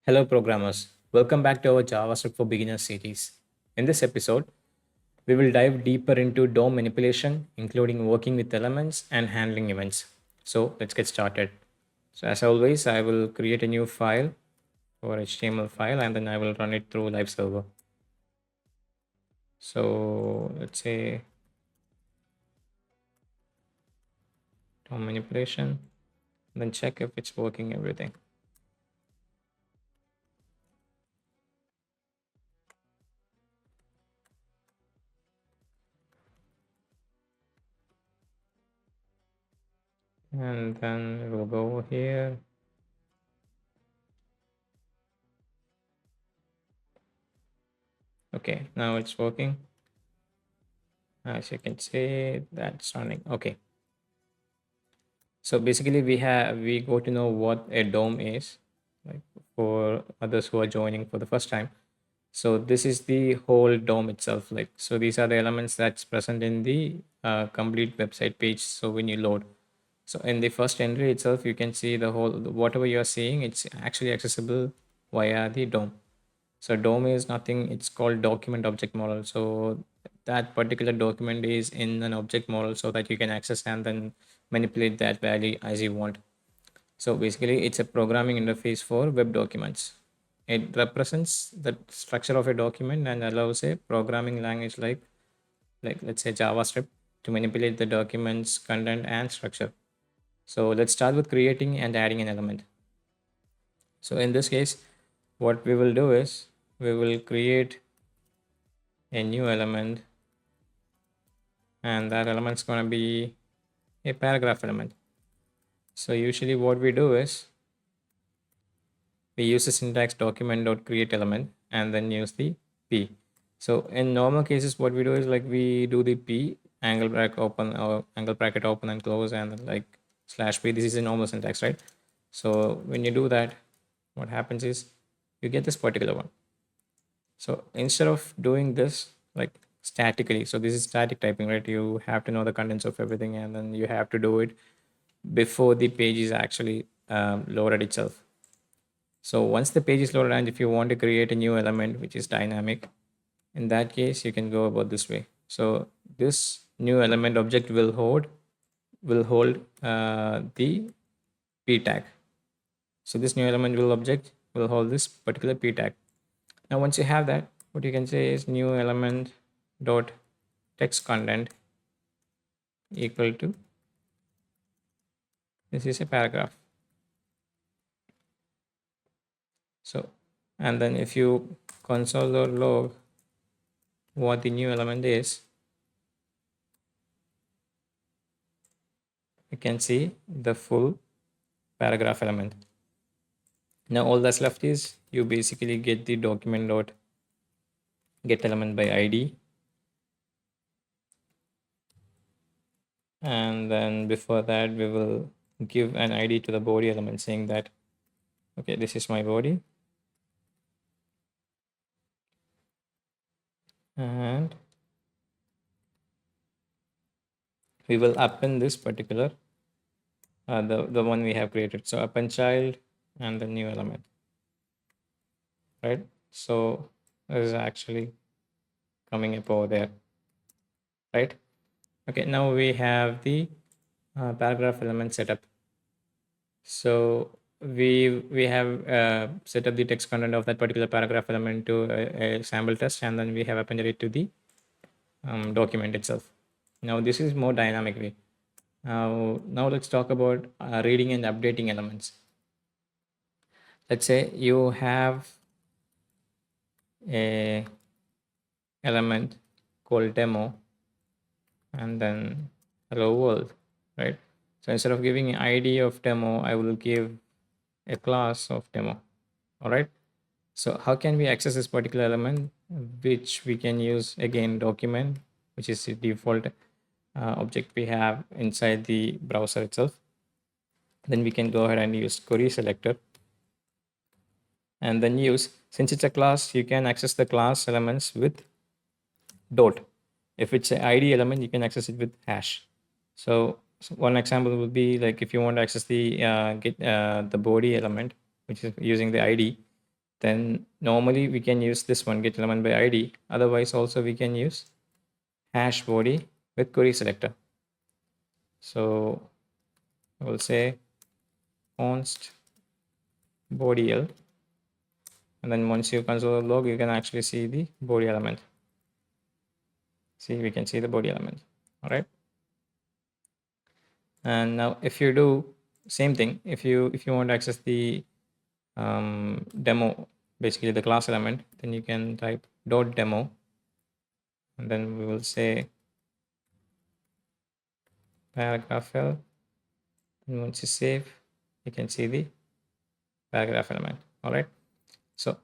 Hello, programmers. Welcome back to our JavaScript for Beginners series. In this episode, we will dive deeper into DOM manipulation, including working with elements and handling events. So, let's get started. So, as always, I will create a new file or HTML file and then I will run it through live server. So, let's say DOM manipulation, then check if it's working everything. And then we'll go here. Okay, now it's working. As you can see, that's running. Okay. So basically, we go to know what a DOM is, like for others who are joining for the first time. So this is the whole DOM itself. Like so, these are the elements that's present in the complete website page. So when you load, so in the first entry itself, you can see the whole whatever you are seeing. It's actually accessible via the DOM. So DOM is nothing, it's called document object model. So that particular document is in an object model so that you can access and then manipulate that value as you want. So basically it's a programming interface for web documents. It represents the structure of a document and allows a programming language like let's say JavaScript to manipulate the document's content and structure. So let's start with creating and adding an element. So in this case, what we will do is we will create a new element and that element is going to be a paragraph element. So usually what we do is we use the syntax document.create element and then use the p. So in normal cases what we do is like we do the p angle bracket open or angle bracket open and close and then like slash p. This is a normal syntax, right? So when you do that, what happens is you get this particular one. So instead of doing this like statically, so this is static typing, right? You have to know the contents of everything and then you have to do it before the page is actually loaded itself. So once the page is loaded and if you want to create a new element which is dynamic, in that case you can go about this way. So this new element object will hold the p tag. So this new element will object will hold this particular p tag. Now once you have that, what you can say is new element dot text content equal to this is a paragraph. So and then if you console or log what the new element is, you can see the full paragraph element. Now all that's left is you basically get the document dot get element by id, and then before that we will give an id to the body element saying that okay, this is my body, and we will append this particular the one we have created. So append child and the new element, right? So this is actually coming up over there, right? Okay, now we have the paragraph element setup. So we have set up the text content of that particular paragraph element to a sample test, and then we have appended it to the document itself. Now this is more dynamic way. Now let's talk about reading and updating elements. Let's say you have a element called demo and then hello world, right? So instead of giving an id of demo, I will give a class of demo. All right. So how can we access this particular element, which we can use again document, which is the default object we have inside the browser itself. Then we can go ahead and use query selector and then use, since it's a class, you can access the class elements with dot. If it's an id element, you can access it with hash. So one example would be like if you want to access the get the body element, which is using the id, then normally we can use this one, get element by ID. Otherwise also we can use hash body with query selector. So I will say const body L, and then once you console log, you can actually see the body element. See, we can see the body element. All right. And now if you do same thing, if you want to access the demo, basically the class element, then you can type dot demo, and then we will say paragraph L. And once you save, you can see the paragraph element. All right. So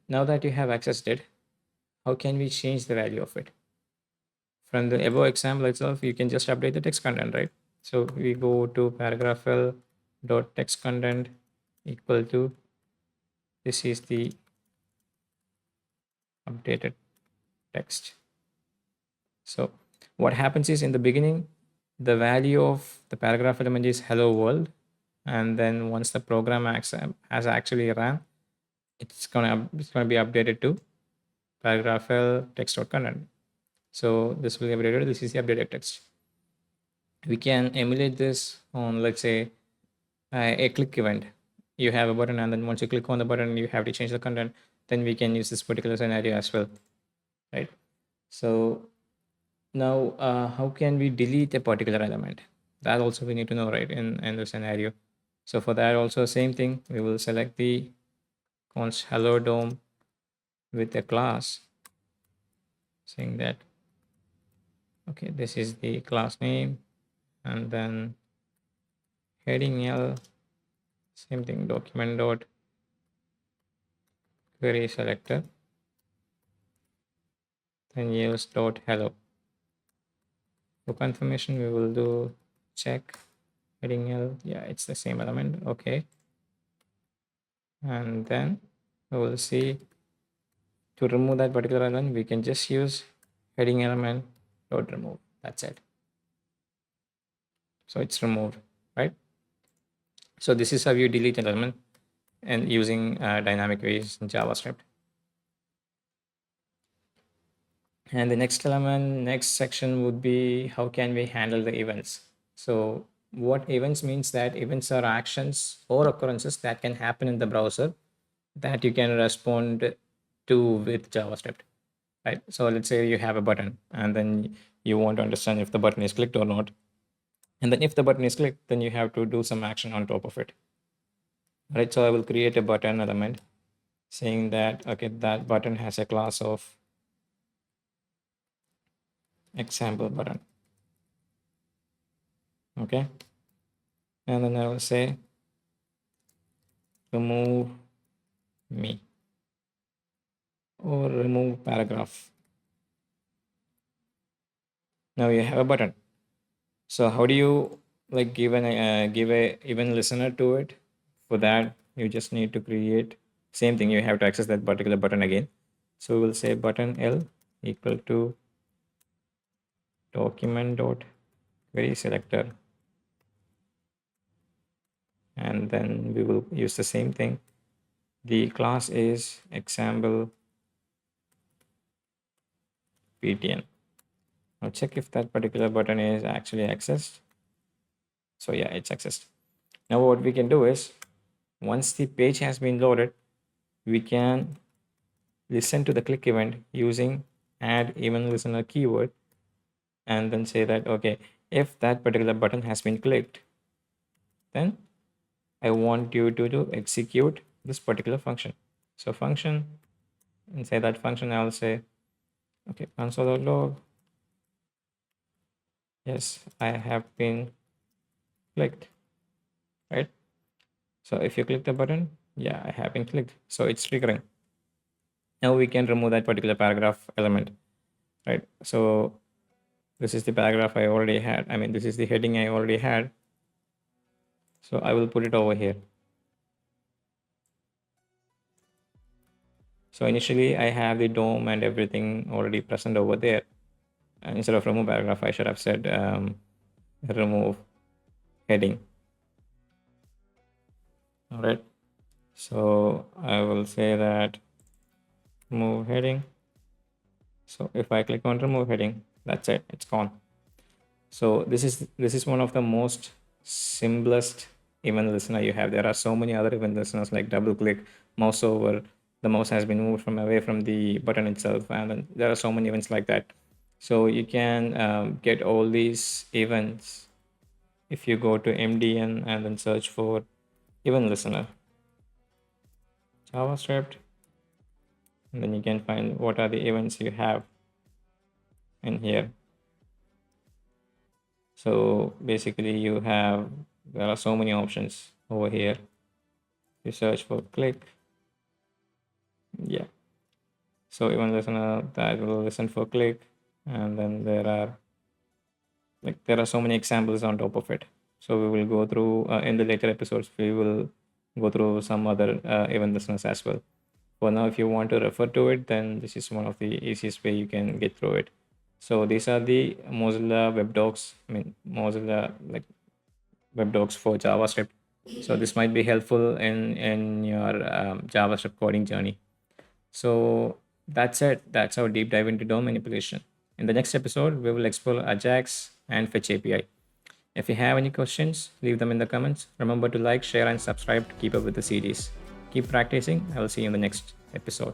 now that you have accessed it, how can we change the value of it? From the above example itself, you can just update the text content, right? So we go to paragraph L dot text content equal to, this is the updated text. So what happens is, in the beginning, the value of the paragraph element is hello world, and then once the program has actually run, it's gonna be updated to paragraph L text dot content. So this will be updated. This is the updated text. We can emulate this on, let's say, a click event. You have a button, and then once you click on the button, you have to change the content. Then we can use this particular scenario as well, right? So now, how can we delete a particular element? That also we need to know, right, in the scenario. So for that also same thing, we will select the const hello dom with a class, saying that, okay, this is the class name, and then heading L, same thing, document dot query selector, then use dot hello. For confirmation, we will do check heading L. Yeah, it's the same element. Okay. And then we will see, to remove that particular element, we can just use heading element dot remove. That's it. So it's removed, right? So this is how you delete an element and using dynamic ways in JavaScript. And the next section would be, how can we handle the events? So what events means, that events are actions or occurrences that can happen in the browser that you can respond to with JavaScript, right? So let's say you have a button, and then you want to understand if the button is clicked or not. And then if the button is clicked, then you have to do some action on top of it, right? So I will create a button element saying that, okay, that button has a class of example button. Okay. And then I will say remove me or remove paragraph. Now you have a button. So how do you like give a even listener to it? For that, you just need to create same thing. You have to access that particular button again. So we'll say button L equal to document dot query selector, and then we will use the same thing. The class is example ptn. Now check if that particular button is actually accessed. So yeah, it's accessed. Now what we can do is, once the page has been loaded, we can listen to the click event using add even listener keyword, and then say that, okay, if that particular button has been clicked, then I want you to execute this particular function. So function, inside that function, I'll say, okay, console.log, yes, I have been clicked, right? So if you click the button, yeah, I have been clicked. So it's triggering. Now we can remove that particular paragraph element, right? So this is the paragraph I already had. I mean, this is the heading I already had. So I will put it over here. So initially I have the DOM and everything already present over there. And instead of remove paragraph, I should have said remove heading. All right. So I will say that remove heading. So if I click on remove heading, that's it, it's gone. So this is one of the most simplest event listener you have. There are so many other event listeners like double click, mouse over, the mouse has been moved from away from the button itself, and then there are so many events like that. So you can get all these events if you go to MDN and then search for event listener, JavaScript, and then you can find what are the events you have in here. So basically you have, there are so many options over here. You search for click, yeah, so even listener that will listen for click, and then there are so many examples on top of it. So we will go through in the later episodes, we will go through some other event listeners as well. For now, if you want to refer to it, then this is one of the easiest way you can get through it. So these are the Mozilla web docs, I mean Mozilla like web docs for JavaScript. So this might be helpful in your JavaScript coding journey. So that's it. That's our deep dive into DOM manipulation. In the next episode, we will explore Ajax and Fetch API. If you have any questions, leave them in the comments. Remember to like, share, and subscribe to keep up with the series. Keep practicing. I will see you in the next episode.